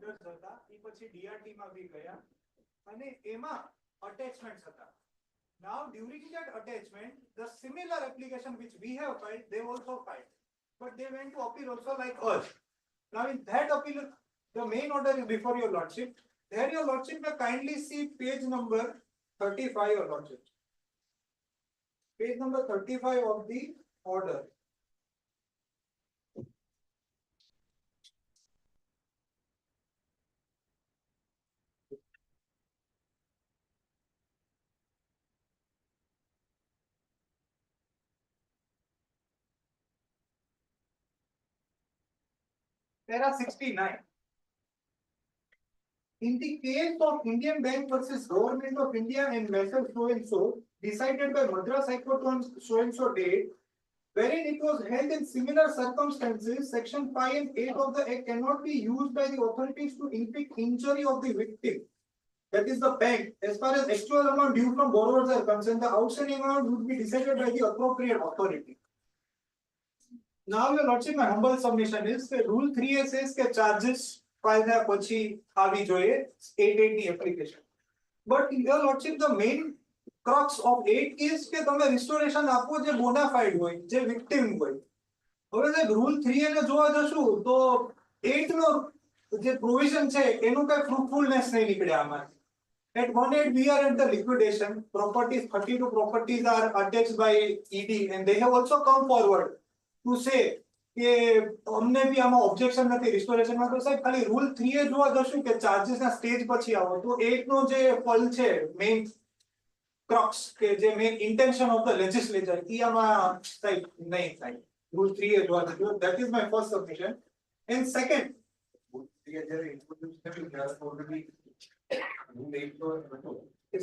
orders હતા એ પછી DRT માં બી ગયા અને એમાં attachments હતા. Now during that attachment the similar application which we have filed they also filed, but they went to appeal also like us. Now in that appeal the main order is before your lordship. There your lordship may kindly see page number 35 your lordship. Page number 35 of the order. Para 69. In the case of Indian Bank versus Government of India and Messrs so and so, decided by Madras High Court on so and so date, wherein it was held in similar circumstances, Section 5 and 8 of the Act cannot be used by the authorities to inflict injury of the victim. That is the bank. As far as actual amount due from borrowers are concerned, the outstanding amount would be decided by the appropriate authority. Now, your lordship, my humble submission is that Rule 3A says that charges filed है पची आवी जोये 880 application. But your lordship, the main crux of 8 is કે તમે restoration આપો જે bona fide હોય, જે victim હોય. હવે જે Rule 3A ને જોવા જશું તો 8 નો જે provision છે એનું કઈ fruitfulness નહીં નીકળે આમાં. At 1/8 we are at the liquidation. Properties 32 properties are attached by ED and they have also come forward to say કે અમને બી આમાં ઓબ્જેક્શન નથી રિસ્ટોરેશન માં. તો સાહેબ ખાલી રૂલ 3A જોવા જશું કે ચાર્જીસ ના સ્ટેજ પછી આવો તો 8 નો જે ફલ છે મેઇન ક્રક્સ કે જે મેઇન ઇન્ટેન્શન ઓફ ધ લેજિસ્લેચર ઈ આમાં સાહેબ નહીં થાય. રૂલ 3A જોવા જશું. That is my first submission. And second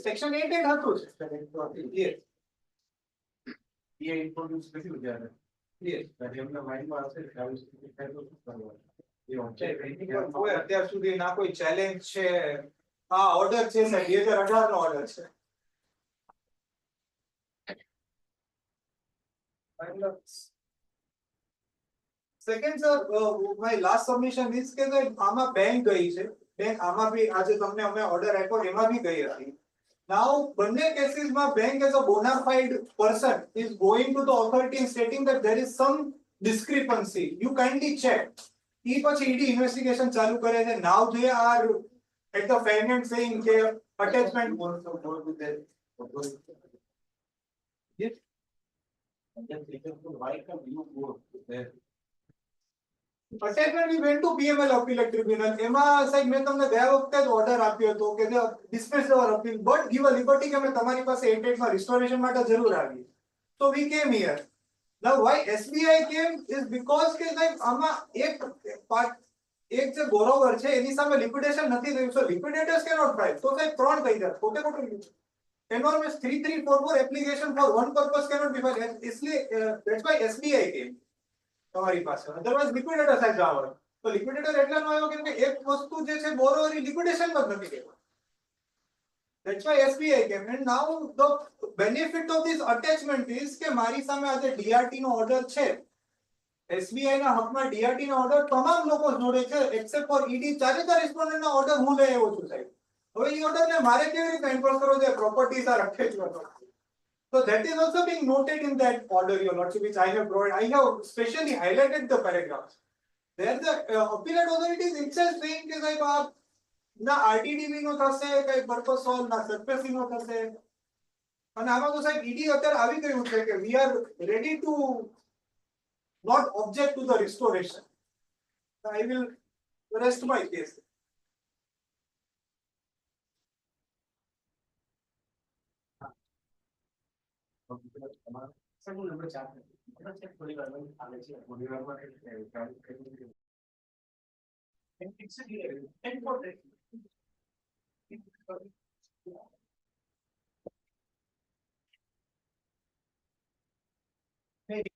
section 8 હતું યસ એ ઇન્ટ્રોડ્યુસ કર્યું જ્યારે yes એમના માઇન્ડમાં હશે કે આવી સ્થિતિ થાય તો શું કરવાનું એ કોઈ અત્યાર સુધી ના કોઈ ચેલેન્જ છે. આ ઓર્ડર છે સાહેબ 2018 નો ઓર્ડર છે. Second sir my last submission is કે આમાં બેંક ગઈ છે. બેંક આમાં બી આજે તમને અમે ઓર્ડર આપ્યો એમાં બી ગઈ હતી. Now, બંને કેસીસમાં bank as a bona fide person is going to the authority and stating that there is some discrepancy. You kindly check. એ પછી ED investigation ચાલુ કરે છે. Now they are at the fan end saying કે attachment also go to their authority. Yes. Why come you go there? Attachment we went to PML appellate tribunal. એમાં સાહેબ મેં તમને ગયા વખતે જ ઓર્ડર આપ્યો હતો કે જે dismiss our appeal but give a liberty કે અમે તમારી પાસે 8 માં restoration માટે જરૂર આવી. So we came here. Now why SBI came is because કે સાહેબ આમાં એક જે borrower છે એની સામે liquidation નથી થયું. So liquidators cannot file. તો સાહેબ ત્રણ કહી દે ખોટે ખોટું લીધું. Enormous 3344 application for one purpose cannot be filed. इसलिए that's why SBI came. તમારી પાસે અધરવાઇઝ લિક્વિડેટર સાહેબ જાવ તો લિક્વિડેટર એટલા નો આવ્યો કેમ કે એક વસ્તુ જે છે બોરોવર ની લિક્વિડેશન માં નથી ગયો. That's why SBI came. And now the benefit of this attachment is કે મારી સામે આજે DRT નો ઓર્ડર છે. SBI ના હકમાં DRT નો ઓર્ડર તમામ લોકો જોડે છે એક્સેપ્ટ ફોર ED. ચારે ચાર રિસ્પોન્ડન્ટ ના ઓર્ડર હું લઈ આવ્યો છું સાહેબ. હવે એ ઓર્ડર ને મારે કેવી રીતે એન્ફોર્સ કરવો છે? Properties are attached. So that is also being noted in that order, your lordship, which I have provided. I have specially highlighted the paragraphs. There the appellate authorities itself saying કે સાહેબ આ ના RTDB નો થશે કઈ purpose solve ના surface નો થશે. અને આમાં તો સાહેબ ED અત્યારે આવી ગયું છે કે we are ready to not object to the restoration. I will rest my case.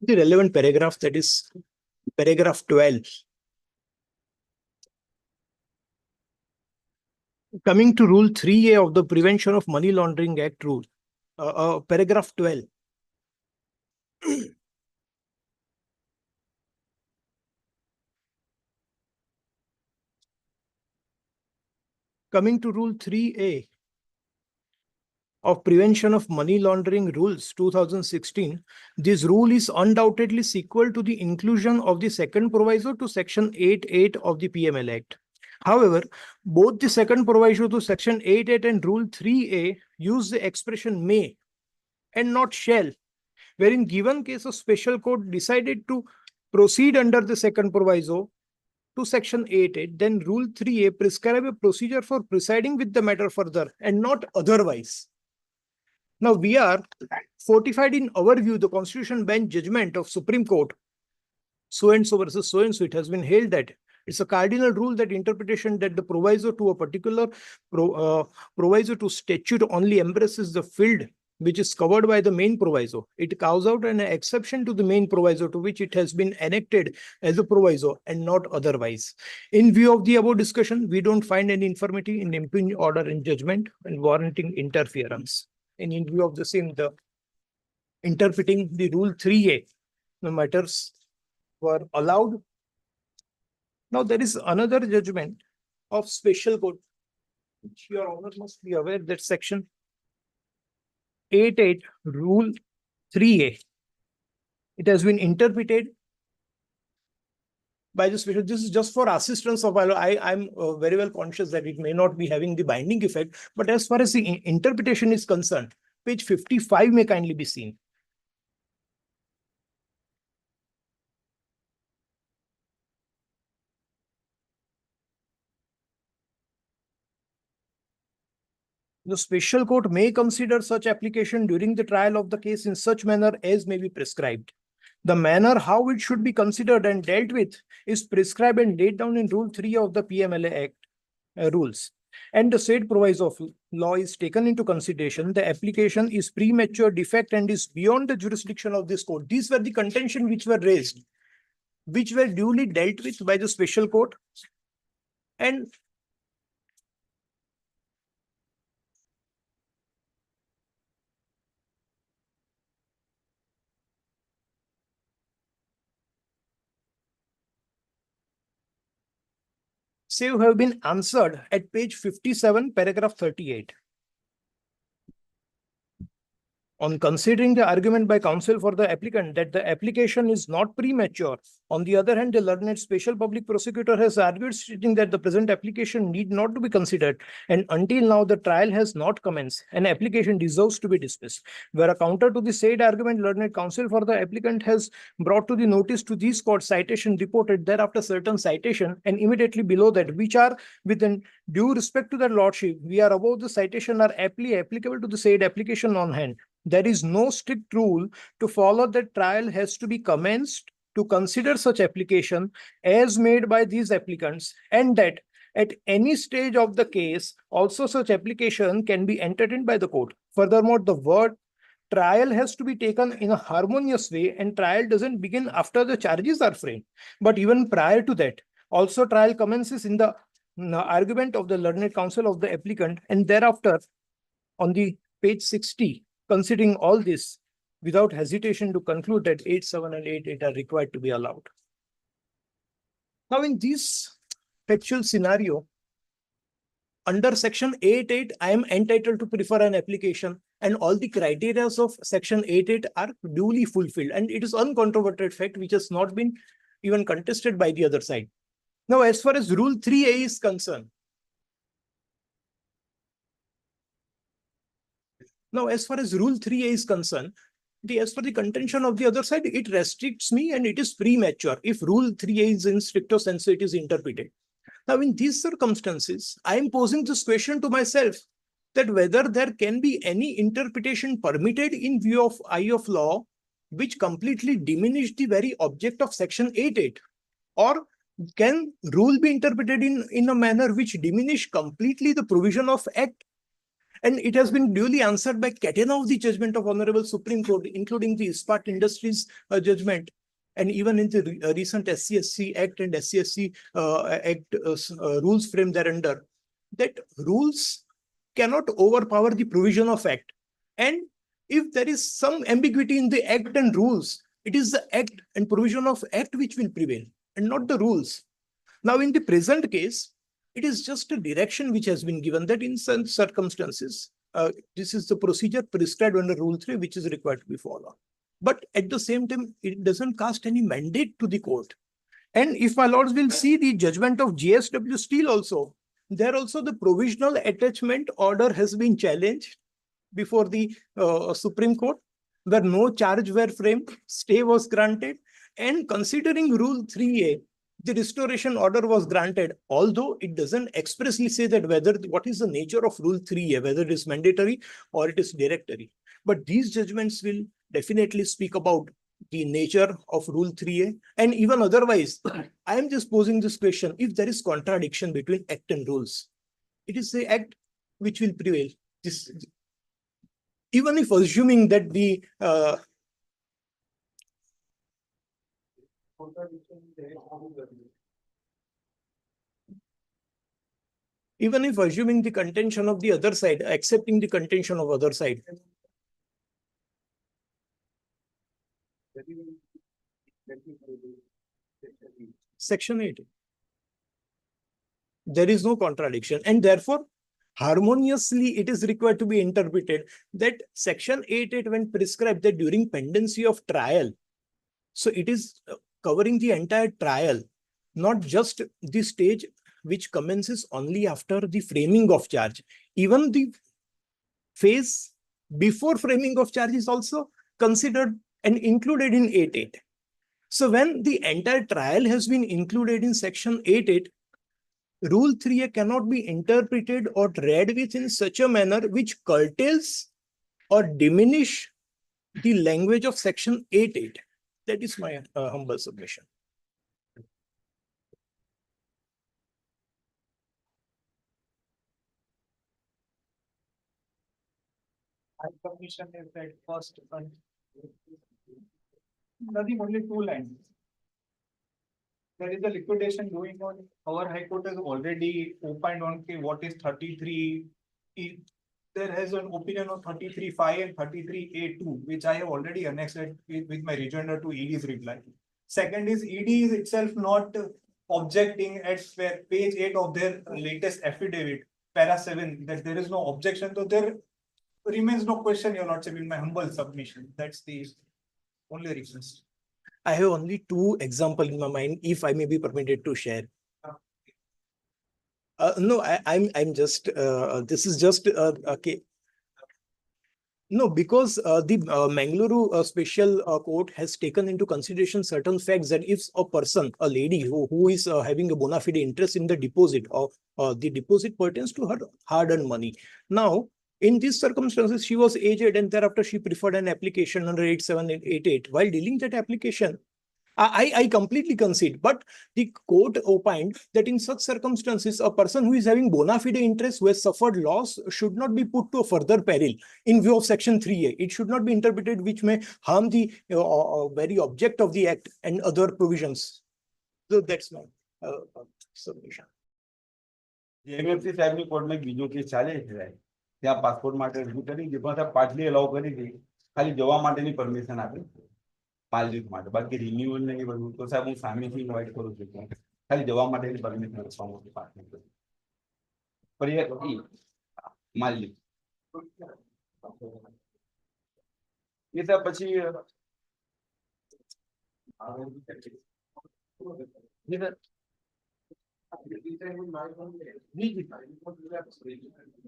The relevant paragraph, that is paragraph 12. Coming to Rule 3A of the Prevention of Money Laundering Act rule, paragraph 12. coming to Rule 3A of Prevention of Money Laundering Rules 2016, this rule is undoubtedly sequel to the inclusion of the second proviso to Section 8.8 of the PML Act. However, both the second proviso to Section 8.8 and Rule 3A use the expression may and not shall, wherein given case of special court decided to proceed under the second proviso to Section 8.8, then Rule 3A prescribe a procedure for proceeding with the matter further and not otherwise. Now we are fortified in our view the Constitution bench judgment of Supreme Court, so and so versus so and so. It has been held that it's a cardinal rule that interpretation that the proviso to a particular proviso to statute only embraces the field which is covered by the main proviso. It carves out an exception to the main proviso to which it has been enacted as a proviso and not otherwise. In view of the above discussion, we don't find any infirmity in impugning order in judgment and warranting interference. And in view of the same, the interpreting the Rule 3A, the matters were allowed. Now there is another judgment of special court, which your honor must be aware that Section 8.8 Rule 3A. It has been interpreted by the special. This is just for assistance of I'm very well conscious that it may not be having the binding effect, but as far as the interpretation is concerned, page 55 may kindly be seen. The special court may consider such application during the trial of the case in such manner as may be prescribed. The manner how it should be considered and dealt with is prescribed and laid down in Rule 3 of the PMLA Act rules. And the said proviso of law is taken into consideration. The application is premature, defect, and is beyond the jurisdiction of this court. These were the contention which were raised, which were duly dealt with by the special court. And have been answered at page 57, paragraph 38. On considering the argument by counsel for the applicant that the application is not premature, on the other hand, the learned special public prosecutor has argued stating that the present application need not to be considered, and until now the trial has not commenced, an application deserves to be dismissed. Where a counter to the said argument, learned counsel for the applicant has brought to the notice to this court citation reported thereafter certain citation, and immediately below that, which are within due respect to their lordship, we are above the citation are aptly applicable to the said application on hand. There is no strict rule to follow that trial has to be commenced to consider such application as made by these applicants, and that at any stage of the case, also such application can be entertained by the court. Furthermore, the word trial has to be taken in a harmonious way, and trial doesn't begin after the charges are framed, but even prior to that. Also, trial commences in the argument of the learned counsel of the applicant, and thereafter on the page 60, considering all this, without hesitation to conclude that 8.7 and 8.8 are required to be allowed. Now, in this factual scenario, under Section 8.8, I am entitled to prefer an application, and all the criteria of Section 8.8 are duly fulfilled, and it is uncontroverted fact which has not been even contested by the other side. Now, as far as Rule 3A is concerned, as per the contention of the other side, it restricts me and it is premature if Rule 3A is in stricto sensu it is interpreted. Now, in these circumstances, I am posing this question to myself that whether there can be any interpretation permitted in view of eye of law which completely diminish the very object of Section 8.8, or can rule be interpreted in a manner which diminish completely the provision of Act? And it has been duly answered by catena of the judgment of Honorable Supreme Court, including the Ispat Industries judgment, and even in the recent SCSC Act and SCSC Act rules framed thereunder, that rules cannot overpower the provision of Act. And if there is some ambiguity in the Act and rules, it is the Act and provision of Act which will prevail, and not the rules. Now, in the present case, It is just a direction which has been given that in some circumstances, this is the procedure prescribed under Rule 3, which is required to be followed. But at the same time, it doesn't cast any mandate to the court. And if my lords will see the judgment of GSW Steel also, there also the provisional attachment order has been challenged before the Supreme Court, where no charge were framed, stay was granted, and considering Rule 3A, the restoration order was granted, although it doesn't expressly say that whether what is the nature of Rule 3A, whether it is mandatory or it is directory. But these judgments will definitely speak about the nature of Rule 3A, and even otherwise, I am just posing this question: if there is contradiction between Act and rules, it is the Act which will prevail. This, even if assuming that the even if assuming the contention of the other side, accepting the contention of other side, Section 8, there is no contradiction, and therefore harmoniously it is required to be interpreted that Section 8.8 when prescribed that during pendency of trial, so it is covering the entire trial, not just the stage which commences only after the framing of charge. Even the phase before framing of charge is also considered and included in 8.8. So when the entire trial has been included in Section 8.8, Rule 3A cannot be interpreted or read with in such a manner which curtails or diminish the language of Section 8.8. That is my humble submission. My submission is that first, nothing, only two lines. There is a liquidation going on. Our High Court has already opined on what is 33. There has an opinion on 33(5) and 33(a)(2), which I have already annexed with my rejoinder to ED's reply. Second is ED is itself not objecting at page 8 of their latest affidavit, para 7, that there is no objection. So there remains no question, Your Lordship, in my humble submission. That's the only request. I have only two examples in my mind, if I may be permitted to share. No, I'm just, this is just, okay. No, because the Mangaluru Special Court has taken into consideration certain facts that if a person, a lady who is having a bona fide interest in the deposit, or the deposit pertains to her hard-earned money. Now, in these circumstances, she was aged and thereafter she preferred an application under 8.7 and 8.8. While dealing that application, I completely concede, but the court opined that in such circumstances, a person who is having bona fide interest, who has suffered loss, should not be put to a further peril in view of Section 3A. It should not be interpreted which may harm the very object of the Act and other provisions. So that's my submission. એમએફસી સાહેબની કોર્ટમાં એક બીજો case ચાલે છે, ત્યાં passport માટે રજૂ કરી જે પણ સાહેબ પાછલી અલાઉ કરી હતી, ખાલી જવા માટેની પરમિશન આપી માલદીવ માટે, બાકી રિન્યુઅલ ને એ બધું તો સાહેબ હું સામેથી ઇન્વાઇટ કરું છું, ખાલી જવા માટેની પરમિશન આપવામાં પાસપોર્ટ પર એ માલદીવ એ સાહેબ પછી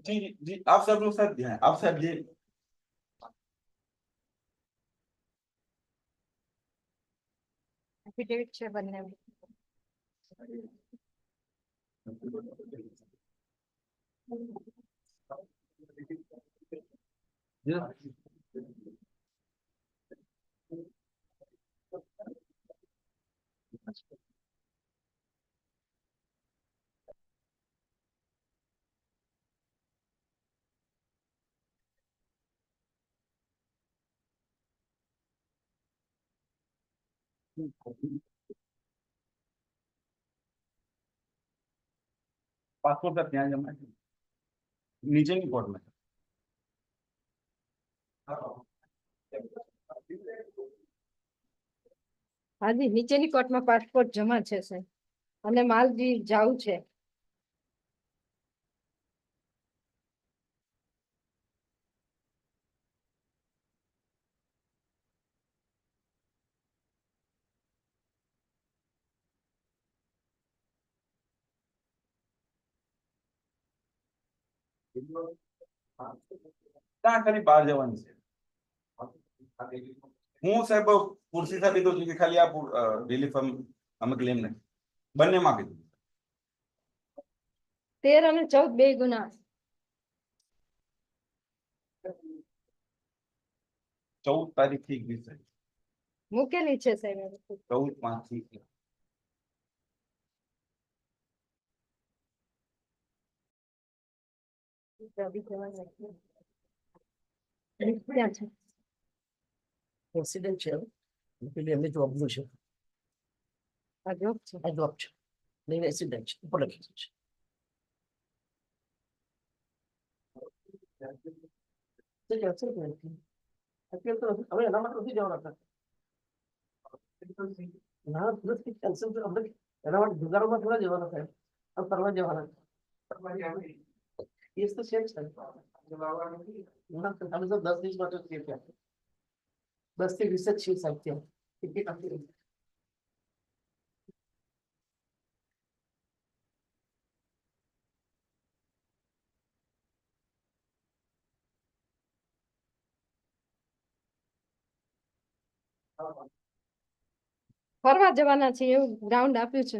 जी आप सब लोग साथ ध्यान, आप सब ये एफिडेविट છે બંને पासपोर्ट का ध्यान जमा नीचे की कोर्ट में હાજી નીચેની કોર્ટમાં પાસપોર્ટ જમા છે સાહેબ અને માલદીવ જાવું છે ત્યાં ખાલી બહાર જવાની છે. હું સાહેબ ખુરશી સાથે તો કે ખાલી આ રિલીફ અમે ક્લેમ નથી બંનેમાં કીધું 13 અને 14 બે ગુના 14 તારીખથી 21 તારીખ મૂકેલી છે સાહેબ. 14/5 ક્યાં છે? રેસિડેન્શિયલ પેલી એમની જોબનું છે આ જોબ છે. આ જોબ છે નહીં રેસિડેન્શિયલ ઉપર લખેલું છે તે cancel કરી નાખી. અત્યારે તો હવે એના માટે નથી જવાના હતા ના નથી cancel તો આપણે એના માટે જુગારોમાં થોડા જવાના થાય આ ફરવા જવાના એ તો છે જ સાહેબ. ના તો અમે તો 10 દિવસ માટે જ છીએ ત્યાં 10 થી 20 જ છીએ સાહેબ ત્યાં ટિકિટ આપી દીધી. ફરવા જવાના છે એવું ગ્રાઉન્ડ આપ્યું છે.